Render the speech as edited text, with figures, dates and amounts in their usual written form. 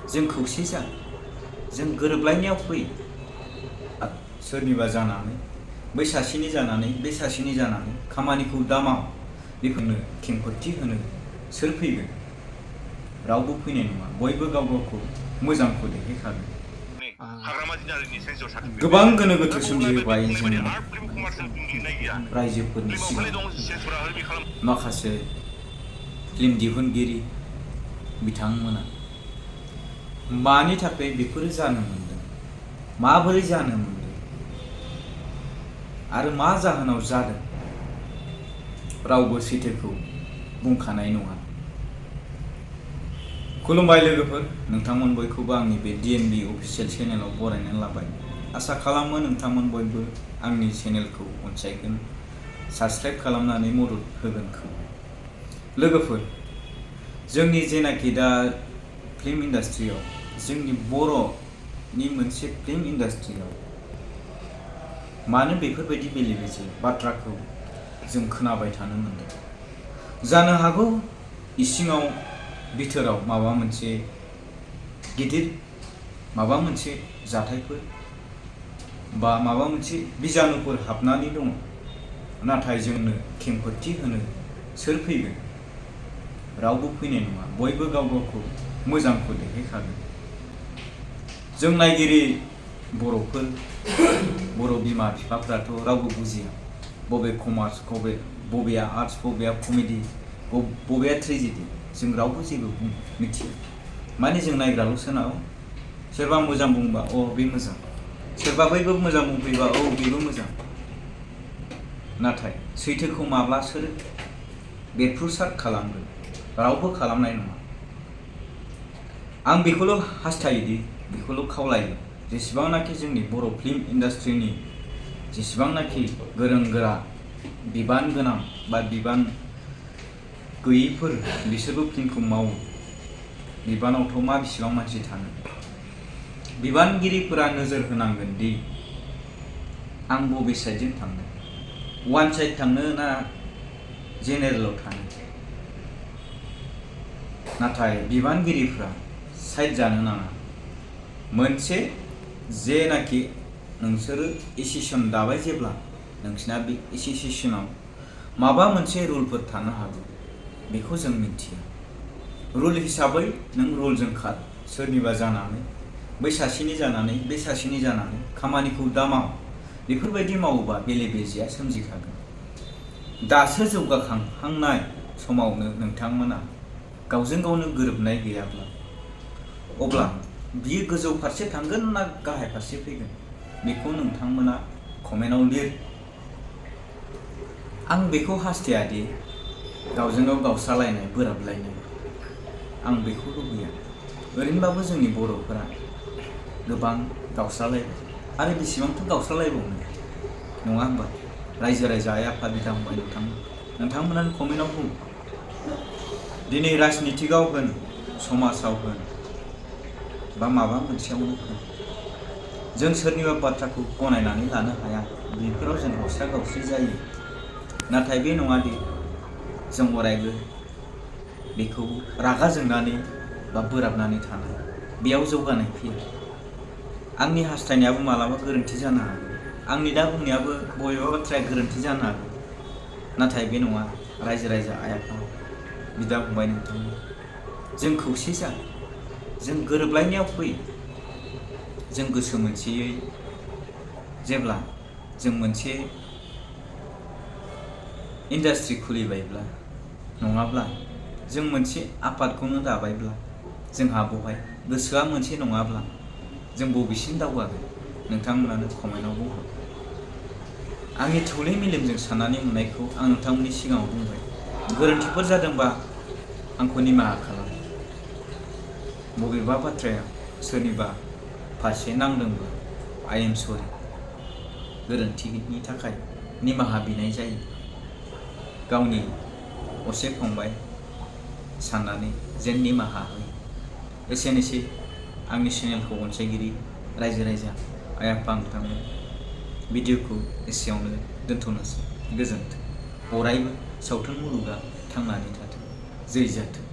जों खौसे जा, जों गोरोबलायनायाव फै। सोरनिबा जानानै बै सासेनि जानानै बे सासेनि जानानै खामानिखौ दामाव बेफोरनो खेंफोरथि होनो सोर फैगोन? रावबो फैनाय नङा। बयबो गाव गावखौ मोजांखौ देखायखागोन। गोबां गोनो गोथो सोमजिहोबाय जोंनि रायजोफोरनि सिगाङाव माखासे फिल्म दिहुनगिरि बिथांमोना मानि थाखाय बेफोरो जानो मोनदों, माबोरै जानो मोनदों आरो मा जाहोनाव जादों, रावबो सैथोखौ बुंखानाय नङा। खुलुमबाय लोगोफोर, नोंथांमोन बयखौबो आंनि बे DNB अफिसियेल चेनेलाव बरायनानै लाबाय। आसा खालामो नोंथांमोन बयबो आंनि चेनेलखौ अनसायगोन, साबस्क्राइब खालामनानै मदद होगोनखौ। लोगोफोर, जोंनि जेनाखि दा फिल्म इन्डास्ट्रियाव, जोंनि बर'नि मोनसे फिल्म इन्डास्ट्रियाव मानो बेफोरबायदि बेले बेजे बाथ्राखौ जों खोनाबाय थानो मोनदों? जानो हागौ इसिङाव बिथोराव माबा मोनसे गिदिर माबा मोनसे जाथायफोर बा माबा मोनसे बिजानुफोर हाबनानै दङ। नाथाय जोंनो खेंफोरथि होनो सोर फैगोन? रावबो फैनाय नङा। बयबो गाव गावखौ मोजांखौ देखायखागोन। जों नायगिरि बर'फोर, बर' बिमा बिफाफ्राथ' रावबो बुजिया बबे कमार्स, बबेया आर्ट्स, बबेया कमेडि, बबेया ट्रेजेडि। जों रावबो जेबो मिथिया। माने जों नायग्राल'सो नालाय। सोरबा मोजां बुंबा अ बे मोजां, सोरबा बैबो मोजां बुंफैबा औ बेबो मोजां। नाथाय सैथोखौ माब्ला सोर बेरफ्रुसार खालामगोन? रावबो खालामनाय नङा। आं बेखौल' हास्थायोदि, बेखौल' खावलायो, जेसेबांनाखि जोंनि बर' फिल्म इन्डास्ट्रिनि जेसेबांनाखि गोरों गोरा, बिबान गोनां बा बिबान गैयैफोर, बिसोरबो फिल्मखौ मावो। बिबानावथ' मा बिसिबां मानसि थानो? बिबानगिरिफोरा नोजोर होनांगोन दि आं बबे साइडजों थांनो, वान साइड थांनो ना जेनेरेलाव थानो। नाथाय बिबानगिरिफ्रा साइड जानो नाङा। मोनसे जेनाखि नोंसोरो एसोसिएसन दाबाय, जेब्ला नोंसिना बे एसोसिएसनाव माबा मोनसे रुलफोर थानो हागौ, बेखौ जों मिथिया। रुल हिसाबै नों रुलजों खार। सोरनिबा जानानै बै सासेनि जानानै बे सासेनि जानानै खामानिखौ दामाव बेफोरबायदि मावोबा बेले बेजेया सोमजिखागोन। दासो जौगाखांहांनाय समावनो नोंथांमोना गावजों गावनो गोरोबनाय गैयाब्ला, अब्ला बियो गोजौ फारसे थांगोन ना गाहाय फारसे फैगोन, बेखौ नोंथांमोना कमेन्टआव लिर। आं बेखौ हास्थायादि गावजों गाव गावस्रालायनाय, बोराबलायनाय, आं बेखौ लुबैया। ओरैनोबाबो जोंनि बर'फोरा गोबां गावस्रालायबाय आरो बेसेबांथो गावस्रालायबावनो, नङा होमबा? रायजो राजा आइ आफा बिदा फंबाय नोंथांमोनानो कमेन्टआव बुं। दिनै राजनितिकआव होन, समाजाव होन, बा माबा मोनसेयावनो होन, जों सोरनिबा बाथ्राखौ गनायनानै लानो हाया। बेफोराव जों गावस्रा गावस्रि जायो। नाथाय बे नङादि जों अरायबो बेखौ रागा जोंनानै बा बोराबनानै थानाय, बेयाव जौगानाय फैया। आंनि हास्थायनायाबो मालाबा गोरोन्थि जानो हागौ, आंनि दा बुंनायाबो बबेबा बाथ्राया गोरोन्थि जानो हागौ। नाथाय बे नङा। रायजो राजा आइ आफा बिदा फंबाय नोंथांमोन, जों खौसे जा, जों गोरोबलायनायाव फै। जों गोसो मोनसेयै जेब्ला जों मोनसे इन्डास्ट्रि खुलिबायब्ला, नङाब्ला जों मोनसे आफादखौनो दाबायब्ला, जोंहा बहाय गोसोआ मोनसे नङाब्ला जों बबेसिम दावगागोन? नोंथांमोनानो कमेन्टआव बुंहर। आंनि थौले मेलेमजों साननानै मोननायखौ आं नोंथांमोननि सिगाङाव बुंबाय। गोरोन्थिफोर जादोंबा आंखौ निमाहा खालाम। बबेबा बाथ्राया सोरनिबा फारसे नांदोंब्ला आइ एम सरि। गोरोन्थिनि थाखाय निमाहा बिनाय जायो। गावनि असे फंबाय साननानै जेन निमाहा होयो। एसेनोसै आंनि चेनेलखौ अनसायगिरि रायजो राजा आइ आफा नोंथांमोन। भिडिअखौ एसेयावनो दोनथ'नोसै। गोजोन्थों। अरायबो सावथुन मुलुगा थांनानै थाथों। जै जाथों।